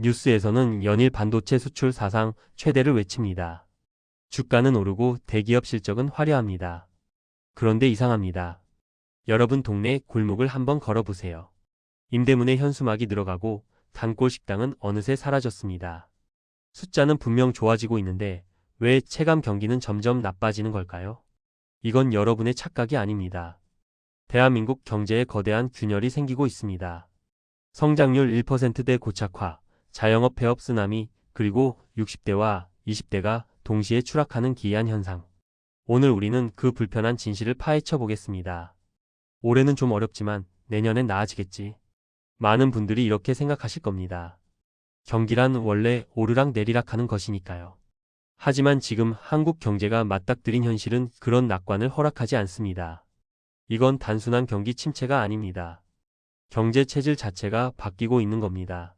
뉴스에서는 연일 반도체 수출 사상 최대를 외칩니다. 주가는 오르고 대기업 실적은 화려합니다. 그런데 이상합니다. 여러분 동네 골목을 한번 걸어보세요. 임대문에 현수막이 들어가고 단골 식당은 어느새 사라졌습니다. 숫자는 분명 좋아지고 있는데 왜 체감 경기는 점점 나빠지는 걸까요? 이건 여러분의 착각이 아닙니다. 대한민국 경제에 거대한 균열이 생기고 있습니다. 성장률 1%대 고착화, 자영업 폐업 쓰나미, 그리고 60대와 20대가 동시에 추락하는 기이한 현상. 오늘 우리는 그 불편한 진실을 파헤쳐 보겠습니다. 올해는 좀 어렵지만 내년엔 나아지겠지. 많은 분들이 이렇게 생각하실 겁니다. 경기란 원래 오르락 내리락 하는 것이니까요. 하지만 지금 한국 경제가 맞닥뜨린 현실은 그런 낙관을 허락하지 않습니다. 이건 단순한 경기 침체가 아닙니다. 경제 체질 자체가 바뀌고 있는 겁니다.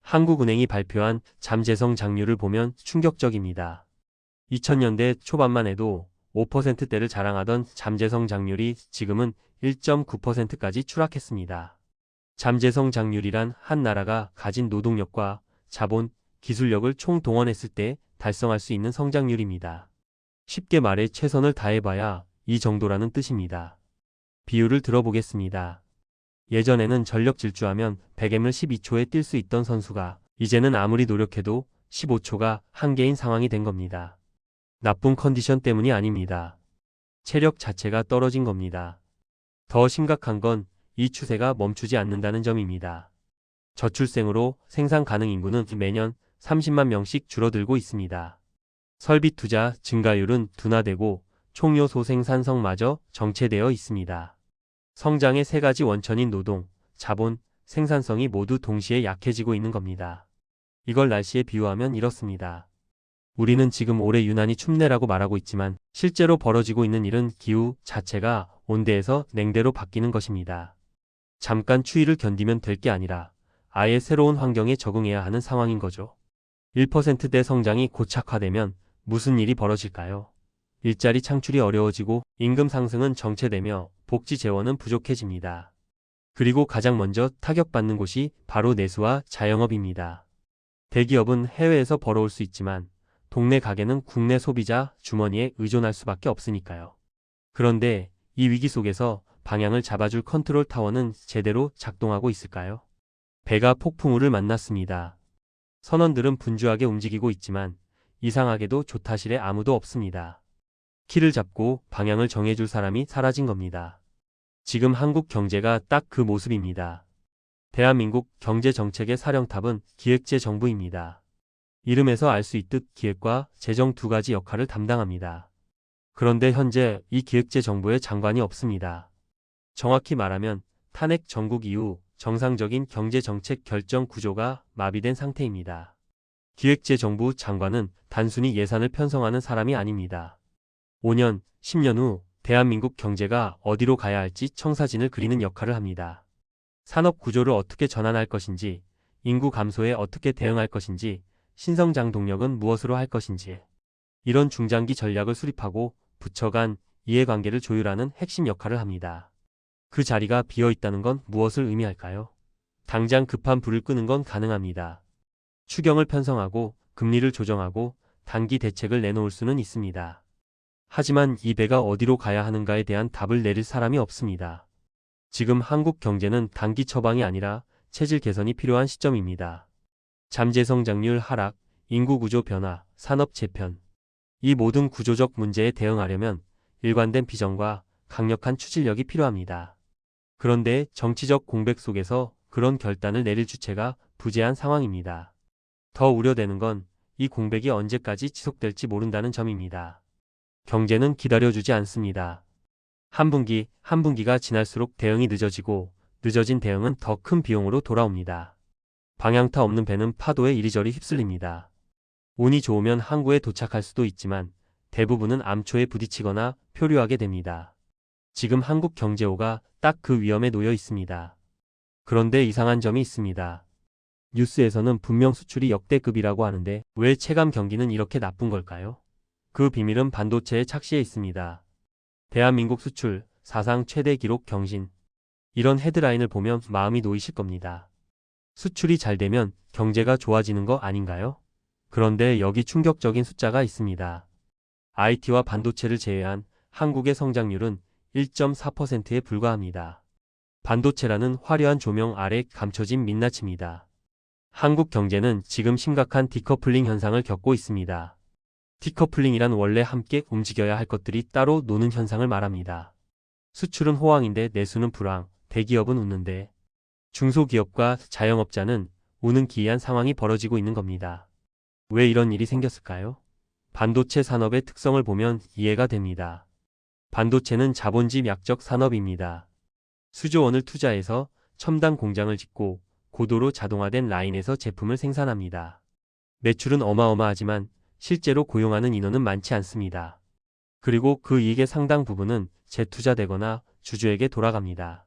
한국은행이 발표한 잠재성 장률을 보면 충격적입니다. 2000년대 초반만 해도 5%대를 자랑하던 잠재성 장률이 지금은 1.9%까지 추락했습니다. 잠재성 장률이란 한 나라가 가진 노동력과 자본, 기술력을 총동원했을 때 달성할 수 있는 성장률입니다. 쉽게 말해 최선을 다해봐야 이 정도라는 뜻입니다. 비유를 들어보겠습니다. 예전에는 전력 질주하면 100m을 12초에 뛸 수 있던 선수가 이제는 아무리 노력해도 15초가 한계인 상황이 된 겁니다. 나쁜 컨디션 때문이 아닙니다. 체력 자체가 떨어진 겁니다. 더 심각한 건 이 추세가 멈추지 않는다는 점입니다. 저출생으로 생산 가능 인구는 매년 30만 명씩 줄어들고 있습니다. 설비 투자 증가율은 둔화되고 총요 소생산성마저 정체되어 있습니다. 성장의 세 가지 원천인 노동, 자본, 생산성이 모두 동시에 약해지고 있는 겁니다. 이걸 날씨에 비유하면 이렇습니다. 우리는 지금 올해 유난히 춥네라고 말하고 있지만 실제로 벌어지고 있는 일은 기후 자체가 온대에서 냉대로 바뀌는 것입니다. 잠깐 추위를 견디면 될 게 아니라 아예 새로운 환경에 적응해야 하는 상황인 거죠. 1%대 성장이 고착화되면 무슨 일이 벌어질까요? 일자리 창출이 어려워지고 임금 상승은 정체되며 복지 재원은 부족해집니다. 그리고 가장 먼저 타격받는 곳이 바로 내수와 자영업입니다. 대기업은 해외에서 벌어올 수 있지만 동네 가게는 국내 소비자 주머니에 의존할 수밖에 없으니까요. 그런데 이 위기 속에서 방향을 잡아줄 컨트롤 타워는 제대로 작동하고 있을까요? 배가 폭풍우를 만났습니다. 선원들은 분주하게 움직이고 있지만 이상하게도 조타실에 아무도 없습니다. 키를 잡고 방향을 정해줄 사람이 사라진 겁니다. 지금 한국 경제가 딱 그 모습입니다. 대한민국 경제정책의 사령탑은 기획재정부입니다. 이름에서 알 수 있듯 기획과 재정 두 가지 역할을 담당합니다. 그런데 현재 이 기획재정부에 장관이 없습니다. 정확히 말하면 탄핵 정국 이후 정상적인 경제정책 결정 구조가 마비된 상태입니다. 기획재정부 장관은 단순히 예산을 편성하는 사람이 아닙니다. 5년, 10년 후 대한민국 경제가 어디로 가야 할지 청사진을 그리는 역할을 합니다. 산업 구조를 어떻게 전환할 것인지, 인구 감소에 어떻게 대응할 것인지, 신성장 동력은 무엇으로 할 것인지, 이런 중장기 전략을 수립하고 부처 간 이해관계를 조율하는 핵심 역할을 합니다. 그 자리가 비어 있다는 건 무엇을 의미할까요? 당장 급한 불을 끄는 건 가능합니다. 추경을 편성하고 금리를 조정하고 단기 대책을 내놓을 수는 있습니다. 하지만 이 배가 어디로 가야 하는가에 대한 답을 내릴 사람이 없습니다. 지금 한국 경제는 단기 처방이 아니라 체질 개선이 필요한 시점입니다. 잠재성장률 하락, 인구 구조 변화, 산업 재편. 이 모든 구조적 문제에 대응하려면 일관된 비전과 강력한 추진력이 필요합니다. 그런데 정치적 공백 속에서 그런 결단을 내릴 주체가 부재한 상황입니다. 더 우려되는 건 이 공백이 언제까지 지속될지 모른다는 점입니다. 경제는 기다려주지 않습니다. 한 분기, 한 분기가 지날수록 대응이 늦어지고 늦어진 대응은 더 큰 비용으로 돌아옵니다. 방향타 없는 배는 파도에 이리저리 휩쓸립니다. 운이 좋으면 항구에 도착할 수도 있지만 대부분은 암초에 부딪히거나 표류하게 됩니다. 지금 한국 경제호가 딱 그 위험에 놓여 있습니다. 그런데 이상한 점이 있습니다. 뉴스에서는 분명 수출이 역대급이라고 하는데 왜 체감 경기는 이렇게 나쁜 걸까요? 그 비밀은 반도체의 착시에 있습니다. 대한민국 수출, 사상 최대 기록 경신. 이런 헤드라인을 보면 마음이 놓이실 겁니다. 수출이 잘 되면 경제가 좋아지는 거 아닌가요? 그런데 여기 충격적인 숫자가 있습니다. IT와 반도체를 제외한 한국의 성장률은 1.4%에 불과합니다. 반도체라는 화려한 조명 아래 감춰진 민낯입니다. 한국 경제는 지금 심각한 디커플링 현상을 겪고 있습니다. 디커플링이란 원래 함께 움직여야 할 것들이 따로 노는 현상을 말합니다. 수출은 호황인데 내수는 불황, 대기업은 웃는데 중소기업과 자영업자는 우는 기이한 상황이 벌어지고 있는 겁니다. 왜 이런 일이 생겼을까요? 반도체 산업의 특성을 보면 이해가 됩니다. 반도체는 자본집 약적 산업입니다. 수조 원을 투자해서 첨단 공장을 짓고 고도로 자동화된 라인에서 제품을 생산합니다. 매출은 어마어마하지만 실제로 고용하는 인원은 많지 않습니다. 그리고 그 이익의 상당 부분은 재투자되거나 주주에게 돌아갑니다.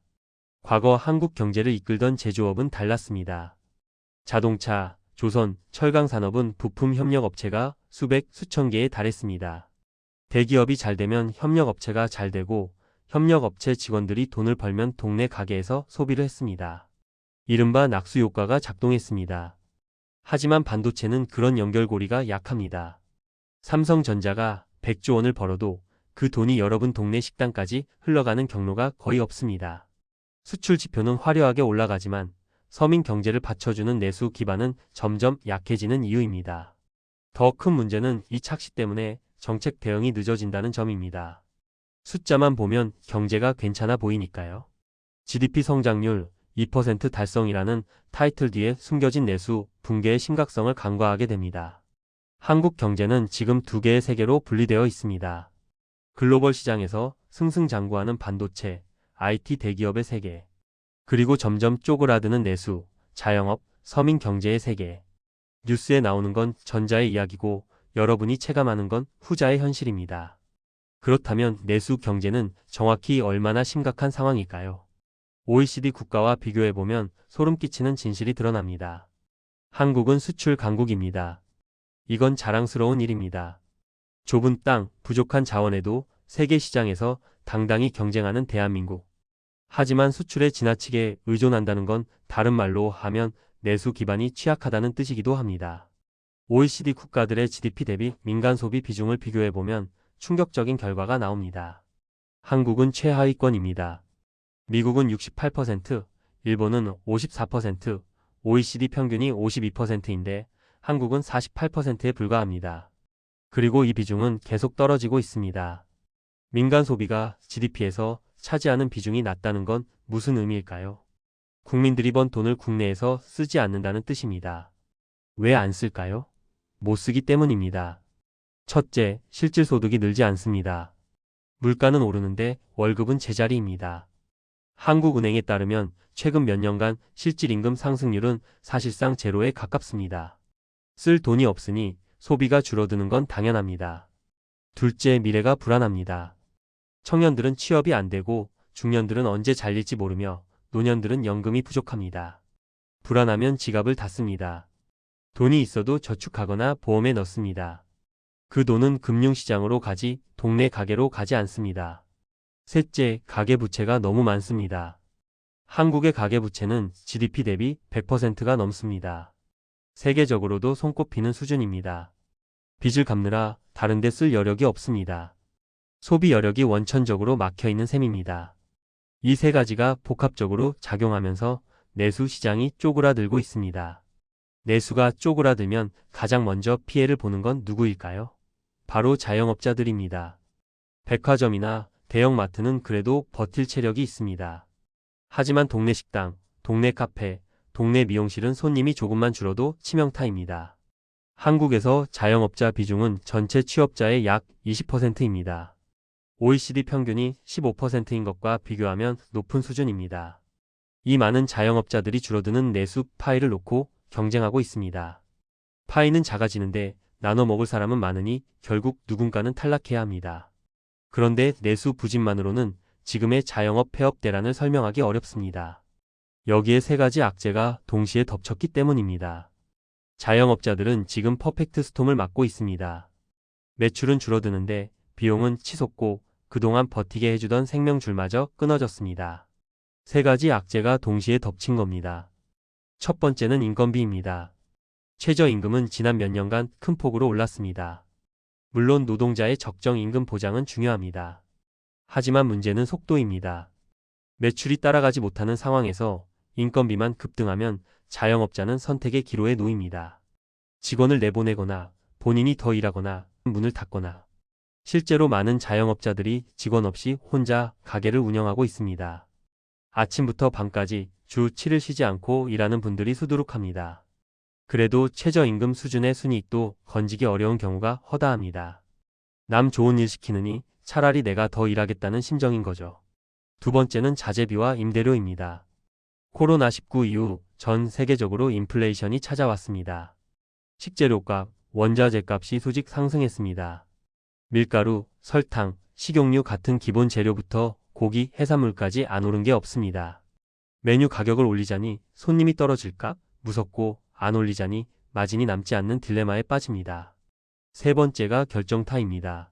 과거 한국 경제를 이끌던 제조업은 달랐습니다. 자동차, 조선, 철강 산업은 부품 협력 업체가 수백, 수천 개에 달했습니다. 대기업이 잘 되면 협력 업체가 잘 되고 협력 업체 직원들이 돈을 벌면 동네 가게에서 소비를 했습니다. 이른바 낙수 효과가 작동했습니다. 하지만 반도체는 그런 연결고리가 약합니다. 삼성전자가 100조 원을 벌어도 그 돈이 여러분 동네 식당까지 흘러가는 경로가 거의 없습니다. 수출 지표는 화려하게 올라가지만 서민 경제를 받쳐주는 내수 기반은 점점 약해지는 이유입니다. 더 큰 문제는 이 착시 때문에 정책 대응이 늦어진다는 점입니다. 숫자만 보면 경제가 괜찮아 보이니까요. GDP 성장률 2% 달성이라는 타이틀 뒤에 숨겨진 내수 붕괴의 심각성을 간과하게 됩니다. 한국 경제는 지금 두 개의 세계로 분리되어 있습니다. 글로벌 시장에서 승승장구하는 반도체, IT 대기업의 세계, 그리고 점점 쪼그라드는 내수, 자영업, 서민 경제의 세계. 뉴스에 나오는 건 전자의 이야기고 여러분이 체감하는 건 후자의 현실입니다. 그렇다면 내수 경제는 정확히 얼마나 심각한 상황일까요? OECD 국가와 비교해보면 소름 끼치는 진실이 드러납니다. 한국은 수출 강국입니다. 이건 자랑스러운 일입니다. 좁은 땅, 부족한 자원에도 세계 시장에서 당당히 경쟁하는 대한민국. 하지만 수출에 지나치게 의존한다는 건 다른 말로 하면 내수 기반이 취약하다는 뜻이기도 합니다. OECD 국가들의 GDP 대비 민간 소비 비중을 비교해보면 충격적인 결과가 나옵니다. 한국은 최하위권입니다. 미국은 68%, 일본은 54%, OECD 평균이 52%인데 한국은 48%에 불과합니다. 그리고 이 비중은 계속 떨어지고 있습니다. 민간 소비가 GDP에서 차지하는 비중이 낮다는 건 무슨 의미일까요? 국민들이 번 돈을 국내에서 쓰지 않는다는 뜻입니다. 왜 안 쓸까요? 못 쓰기 때문입니다. 첫째, 실질소득이 늘지 않습니다. 물가는 오르는데 월급은 제자리입니다. 한국은행에 따르면 최근 몇 년간 실질임금 상승률은 사실상 제로에 가깝습니다. 쓸 돈이 없으니 소비가 줄어드는 건 당연합니다. 둘째, 미래가 불안합니다. 청년들은 취업이 안 되고 중년들은 언제 잘릴지 모르며 노년들은 연금이 부족합니다. 불안하면 지갑을 닫습니다. 돈이 있어도 저축하거나 보험에 넣습니다. 그 돈은 금융시장으로 가지 동네 가게로 가지 않습니다. 셋째, 가계부채가 너무 많습니다. 한국의 가계부채는 GDP 대비 100%가 넘습니다. 세계적으로도 손꼽히는 수준입니다. 빚을 갚느라 다른 데 쓸 여력이 없습니다. 소비 여력이 원천적으로 막혀있는 셈입니다. 이 세 가지가 복합적으로 작용하면서 내수 시장이 쪼그라들고 있습니다. 내수가 쪼그라들면 가장 먼저 피해를 보는 건 누구일까요? 바로 자영업자들입니다. 백화점이나 대형마트는 그래도 버틸 체력이 있습니다. 하지만 동네 식당, 동네 카페, 동네 미용실은 손님이 조금만 줄어도 치명타입니다. 한국에서 자영업자 비중은 전체 취업자의 약 20%입니다. OECD 평균이 15%인 것과 비교하면 높은 수준입니다. 이 많은 자영업자들이 줄어드는 내수 파이를 놓고 경쟁하고 있습니다. 파이는 작아지는데 나눠 먹을 사람은 많으니 결국 누군가는 탈락해야 합니다. 그런데 내수 부진만으로는 지금의 자영업 폐업 대란을 설명하기 어렵습니다. 여기에 세 가지 악재가 동시에 덮쳤기 때문입니다. 자영업자들은 지금 퍼펙트 스톰을 맞고 있습니다. 매출은 줄어드는데 비용은 치솟고 그동안 버티게 해주던 생명줄마저 끊어졌습니다. 세 가지 악재가 동시에 덮친 겁니다. 첫 번째는 인건비입니다. 최저임금은 지난 몇 년간 큰 폭으로 올랐습니다. 물론 노동자의 적정 임금 보장은 중요합니다. 하지만 문제는 속도입니다. 매출이 따라가지 못하는 상황에서 인건비만 급등하면 자영업자는 선택의 기로에 놓입니다. 직원을 내보내거나 본인이 더 일하거나 문을 닫거나. 실제로 많은 자영업자들이 직원 없이 혼자 가게를 운영하고 있습니다. 아침부터 밤까지 주 7일 쉬지 않고 일하는 분들이 수두룩합니다. 그래도 최저임금 수준의 순이익도 건지기 어려운 경우가 허다합니다. 남 좋은 일 시키느니 차라리 내가 더 일하겠다는 심정인 거죠. 두 번째는 자재비와 임대료입니다. 코로나19 이후 전 세계적으로 인플레이션이 찾아왔습니다. 식재료값, 원자재값이 수직 상승했습니다. 밀가루, 설탕, 식용유 같은 기본 재료부터 고기, 해산물까지 안 오른 게 없습니다. 메뉴 가격을 올리자니 손님이 떨어질까 무섭고 안 올리자니 마진이 남지 않는 딜레마에 빠집니다. 세 번째가 결정타입니다.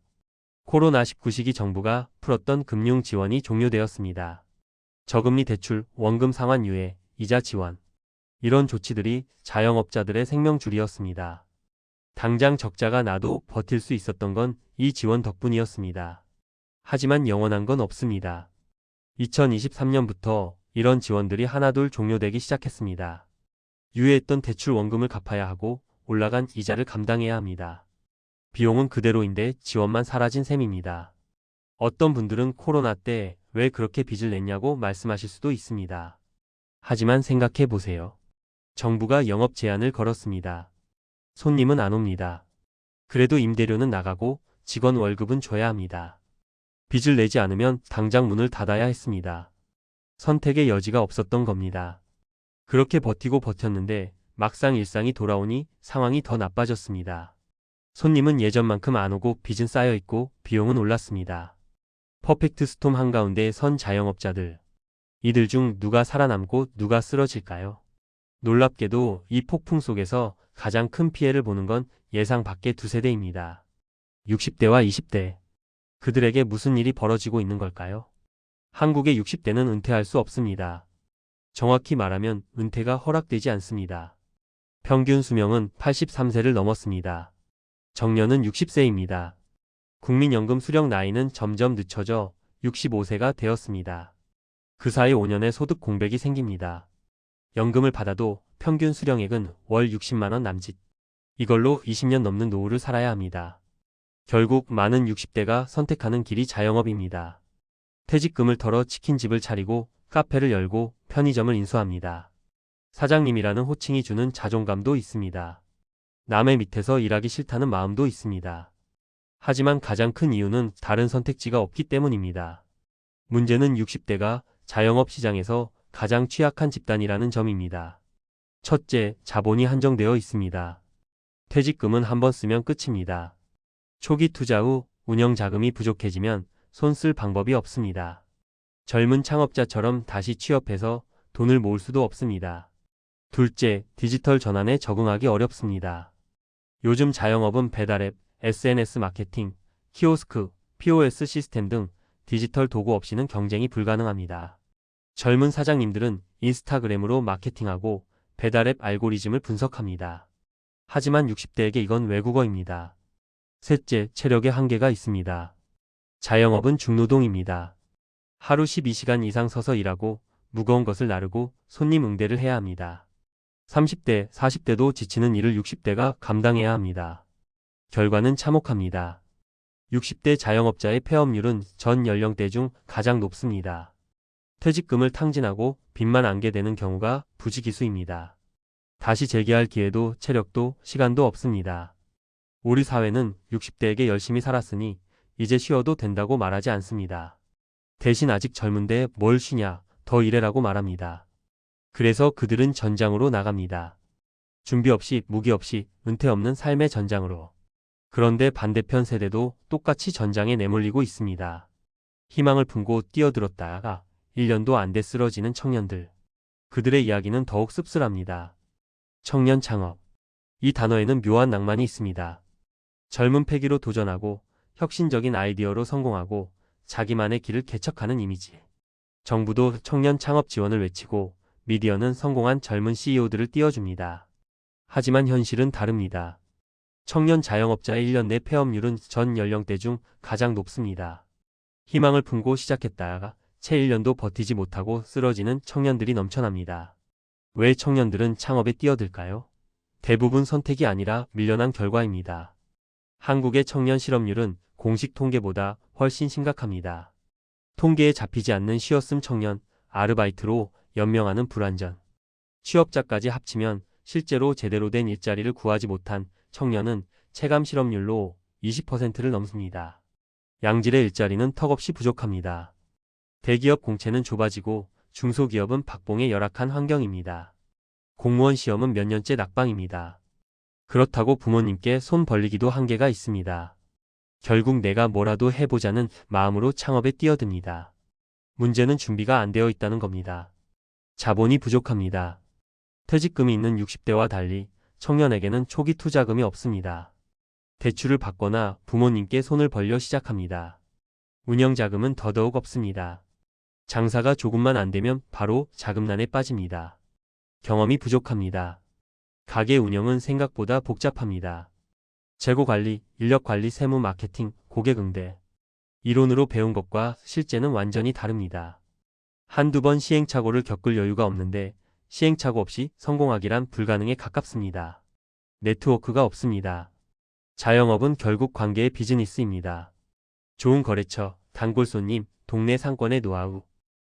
코로나19 시기 정부가 풀었던 금융 지원이 종료되었습니다. 저금리 대출, 원금 상환 유예, 이자 지원. 이런 조치들이 자영업자들의 생명줄이었습니다. 당장 적자가 나도 버틸 수 있었던 건 이 지원 덕분이었습니다. 하지만 영원한 건 없습니다. 2023년부터 이런 지원들이 하나둘 종료되기 시작했습니다. 유예했던 대출 원금을 갚아야 하고 올라간 이자를 감당해야 합니다. 비용은 그대로인데 지원만 사라진 셈입니다. 어떤 분들은 코로나 때 왜 그렇게 빚을 냈냐고 말씀하실 수도 있습니다. 하지만 생각해 보세요. 정부가 영업 제한을 걸었습니다. 손님은 안 옵니다. 그래도 임대료는 나가고 직원 월급은 줘야 합니다. 빚을 내지 않으면 당장 문을 닫아야 했습니다. 선택의 여지가 없었던 겁니다. 그렇게 버티고 버텼는데 막상 일상이 돌아오니 상황이 더 나빠졌습니다. 손님은 예전만큼 안 오고 빚은 쌓여 있고 비용은 올랐습니다. 퍼펙트 스톰 한가운데 선 자영업자들. 이들 중 누가 살아남고 누가 쓰러질까요? 놀랍게도 이 폭풍 속에서 가장 큰 피해를 보는 건 예상 밖의 두 세대입니다. 60대와 20대. 그들에게 무슨 일이 벌어지고 있는 걸까요? 한국의 60대는 은퇴할 수 없습니다. 정확히 말하면 은퇴가 허락되지 않습니다. 평균 수명은 83세를 넘었습니다. 정년은 60세입니다. 국민연금 수령 나이는 점점 늦춰져 65세가 되었습니다. 그 사이 5년의 소득 공백이 생깁니다. 연금을 받아도 평균 수령액은 월 60만 원 남짓. 이걸로 20년 넘는 노후를 살아야 합니다. 결국 많은 60대가 선택하는 길이 자영업입니다. 퇴직금을 털어 치킨집을 차리고 카페를 열고 편의점을 인수합니다. 사장님이라는 호칭이 주는 자존감도 있습니다. 남의 밑에서 일하기 싫다는 마음도 있습니다. 하지만 가장 큰 이유는 다른 선택지가 없기 때문입니다. 문제는 60대가 자영업 시장에서 가장 취약한 집단이라는 점입니다. 첫째, 자본이 한정되어 있습니다. 퇴직금은 한 번 쓰면 끝입니다. 초기 투자 후 운영 자금이 부족해지면 손 쓸 방법이 없습니다. 젊은 창업자처럼 다시 취업해서 돈을 모을 수도 없습니다. 둘째, 디지털 전환에 적응하기 어렵습니다. 요즘 자영업은 배달앱, SNS 마케팅, 키오스크, POS 시스템 등 디지털 도구 없이는 경쟁이 불가능합니다. 젊은 사장님들은 인스타그램으로 마케팅하고 배달앱 알고리즘을 분석합니다. 하지만 60대에게 이건 외국어입니다. 셋째, 체력의 한계가 있습니다. 자영업은 중노동입니다. 하루 12시간 이상 서서 일하고 무거운 것을 나르고 손님 응대를 해야 합니다. 30대, 40대도 지치는 일을 60대가 감당해야 합니다. 결과는 참혹합니다. 60대 자영업자의 폐업률은 전 연령대 중 가장 높습니다. 퇴직금을 탕진하고 빚만 안게 되는 경우가 부지기수입니다. 다시 재기할 기회도 체력도 시간도 없습니다. 우리 사회는 60대에게 열심히 살았으니 이제 쉬어도 된다고 말하지 않습니다. 대신 아직 젊은데 뭘 쉬냐, 더 일해라고 말합니다. 그래서 그들은 전장으로 나갑니다. 준비 없이 무기 없이 은퇴 없는 삶의 전장으로. 그런데 반대편 세대도 똑같이 전장에 내몰리고 있습니다. 희망을 품고 뛰어들었다가 1년도 안 돼 쓰러지는 청년들. 그들의 이야기는 더욱 씁쓸합니다. 청년 창업. 이 단어에는 묘한 낭만이 있습니다. 젊은 패기로 도전하고 혁신적인 아이디어로 성공하고 자기만의 길을 개척하는 이미지. 정부도 청년 창업 지원을 외치고 미디어는 성공한 젊은 CEO들을 띄워줍니다. 하지만 현실은 다릅니다. 청년 자영업자의 1년 내 폐업률은 전 연령대 중 가장 높습니다. 희망을 품고 시작했다가 채 1년도 버티지 못하고 쓰러지는 청년들이 넘쳐납니다. 왜 청년들은 창업에 뛰어들까요? 대부분 선택이 아니라 밀려난 결과입니다. 한국의 청년 실업률은 공식 통계보다 훨씬 심각합니다. 통계에 잡히지 않는 쉬었음 청년, 아르바이트로 연명하는 불안전, 취업자까지 합치면 실제로 제대로 된 일자리를 구하지 못한 청년은 체감 실업률로 20%를 넘습니다. 양질의 일자리는 턱없이 부족합니다. 대기업 공채는 좁아지고 중소기업은 박봉에 열악한 환경입니다. 공무원 시험은 몇 년째 낙방입니다. 그렇다고 부모님께 손 벌리기도 한계가 있습니다. 결국 내가 뭐라도 해보자는 마음으로 창업에 뛰어듭니다. 문제는 준비가 안 되어 있다는 겁니다. 자본이 부족합니다. 퇴직금이 있는 60대와 달리 청년에게는 초기 투자금이 없습니다. 대출을 받거나 부모님께 손을 벌려 시작합니다. 운영자금은 더더욱 없습니다. 장사가 조금만 안 되면 바로 자금난에 빠집니다. 경험이 부족합니다. 가게 운영은 생각보다 복잡합니다. 재고관리, 인력관리, 세무, 마케팅, 고객 응대. 이론으로 배운 것과 실제는 완전히 다릅니다. 한두 번 시행착오를 겪을 여유가 없는데 시행착오 없이 성공하기란 불가능에 가깝습니다. 네트워크가 없습니다. 자영업은 결국 관계의 비즈니스입니다. 좋은 거래처, 단골 손님, 동네 상권의 노하우.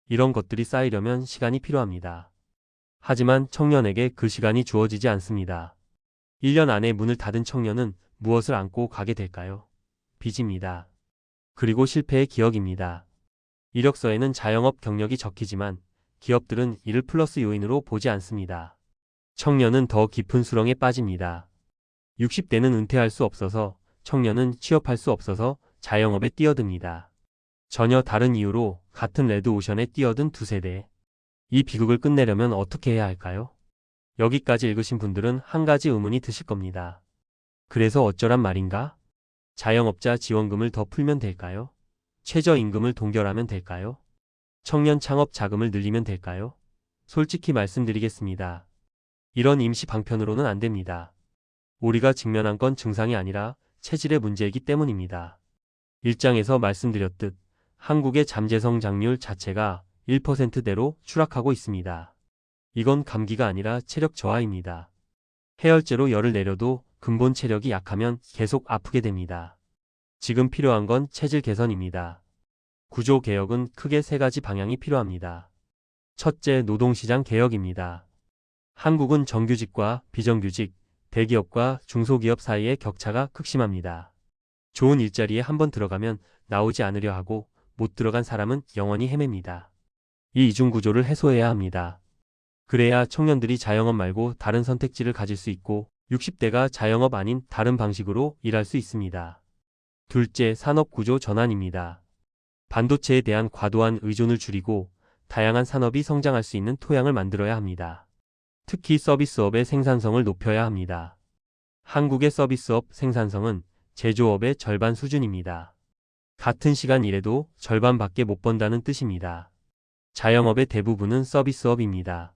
이런 것들이 쌓이려면 시간이 필요합니다. 하지만 청년에게 그 시간이 주어지지 않습니다. 1년 안에 문을 닫은 청년은 무엇을 안고 가게 될까요? 빚입니다. 그리고 실패의 기억입니다. 이력서에는 자영업 경력이 적히지만 기업들은 이를 플러스 요인으로 보지 않습니다. 청년은 더 깊은 수렁에 빠집니다. 60대는 은퇴할 수 없어서, 청년은 취업할 수 없어서 자영업에 뛰어듭니다. 전혀 다른 이유로 같은 레드오션에 뛰어든 두 세대. 이 비극을 끝내려면 어떻게 해야 할까요? 여기까지 읽으신 분들은 한 가지 의문이 드실 겁니다. 그래서 어쩌란 말인가? 자영업자 지원금을 더 풀면 될까요? 최저임금을 동결하면 될까요? 청년 창업 자금을 늘리면 될까요? 솔직히 말씀드리겠습니다. 이런 임시 방편으로는 안 됩니다. 우리가 직면한 건 증상이 아니라 체질의 문제이기 때문입니다. 일장에서 말씀드렸듯 한국의 잠재성장률 자체가 1%대로 추락하고 있습니다. 이건 감기가 아니라 체력 저하입니다. 해열제로 열을 내려도 근본 체력이 약하면 계속 아프게 됩니다. 지금 필요한 건 체질 개선입니다. 구조 개혁은 크게 세 가지 방향이 필요합니다. 첫째, 노동시장 개혁입니다. 한국은 정규직과 비정규직, 대기업과 중소기업 사이의 격차가 극심합니다. 좋은 일자리에 한번 들어가면 나오지 않으려 하고 못 들어간 사람은 영원히 헤맵니다. 이 이중구조를 해소해야 합니다. 그래야 청년들이 자영업 말고 다른 선택지를 가질 수 있고 60대가 자영업 아닌 다른 방식으로 일할 수 있습니다. 둘째, 산업구조 전환입니다. 반도체에 대한 과도한 의존을 줄이고 다양한 산업이 성장할 수 있는 토양을 만들어야 합니다. 특히 서비스업의 생산성을 높여야 합니다. 한국의 서비스업 생산성은 제조업의 절반 수준입니다. 같은 시간 일해도 절반밖에 못 번다는 뜻입니다. 자영업의 대부분은 서비스업입니다.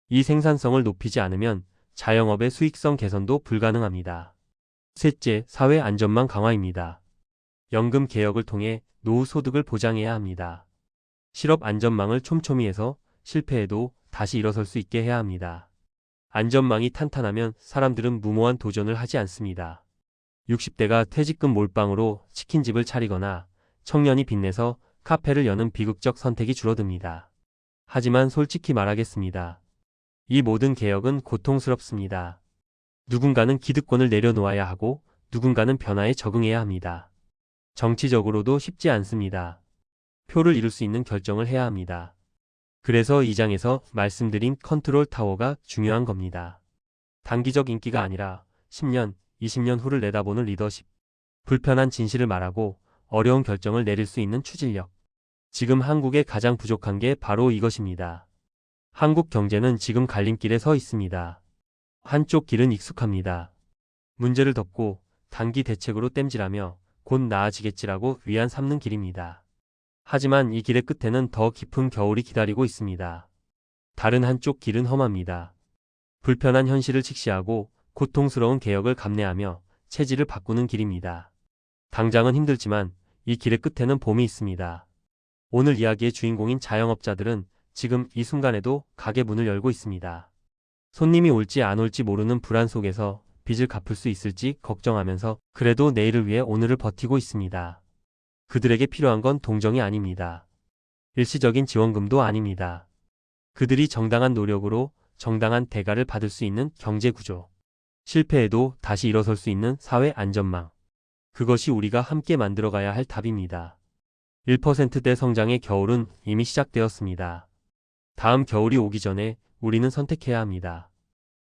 이 생산성을 높이지 않으면 자영업의 수익성 개선도 불가능합니다. 셋째, 사회 안전망 강화입니다. 연금 개혁을 통해 노후 소득을 보장해야 합니다. 실업 안전망을 촘촘히 해서 실패해도 다시 일어설 수 있게 해야 합니다. 안전망이 탄탄하면 사람들은 무모한 도전을 하지 않습니다. 60대가 퇴직금 몰빵으로 치킨집을 차리거나 청년이 빚내서 카페를 여는 비극적 선택이 줄어듭니다. 하지만 솔직히 말하겠습니다. 이 모든 개혁은 고통스럽습니다. 누군가는 기득권을 내려놓아야 하고 누군가는 변화에 적응해야 합니다. 정치적으로도 쉽지 않습니다. 표를 이룰 수 있는 결정을 해야 합니다. 그래서 이 장에서 말씀드린 컨트롤 타워가 중요한 겁니다. 단기적 인기가 아니라 10년, 20년 후를 내다보는 리더십. 불편한 진실을 말하고 어려운 결정을 내릴 수 있는 추진력. 지금 한국에 가장 부족한 게 바로 이것입니다. 한국 경제는 지금 갈림길에 서 있습니다. 한쪽 길은 익숙합니다. 문제를 덮고 단기 대책으로 땜질하며 곧 나아지겠지라고 위안 삼는 길입니다. 하지만 이 길의 끝에는 더 깊은 겨울이 기다리고 있습니다. 다른 한쪽 길은 험합니다. 불편한 현실을 직시하고 고통스러운 개혁을 감내하며 체질을 바꾸는 길입니다. 당장은 힘들지만 이 길의 끝에는 봄이 있습니다. 오늘 이야기의 주인공인 자영업자들은 지금 이 순간에도 가게 문을 열고 있습니다. 손님이 올지 안 올지 모르는 불안 속에서 빚을 갚을 수 있을지 걱정하면서 그래도 내일을 위해 오늘을 버티고 있습니다. 그들에게 필요한 건 동정이 아닙니다. 일시적인 지원금도 아닙니다. 그들이 정당한 노력으로 정당한 대가를 받을 수 있는 경제구조. 실패해도 다시 일어설 수 있는 사회 안전망. 그것이 우리가 함께 만들어가야 할 답입니다. 1%대 성장의 겨울은 이미 시작되었습니다. 다음 겨울이 오기 전에 우리는 선택해야 합니다.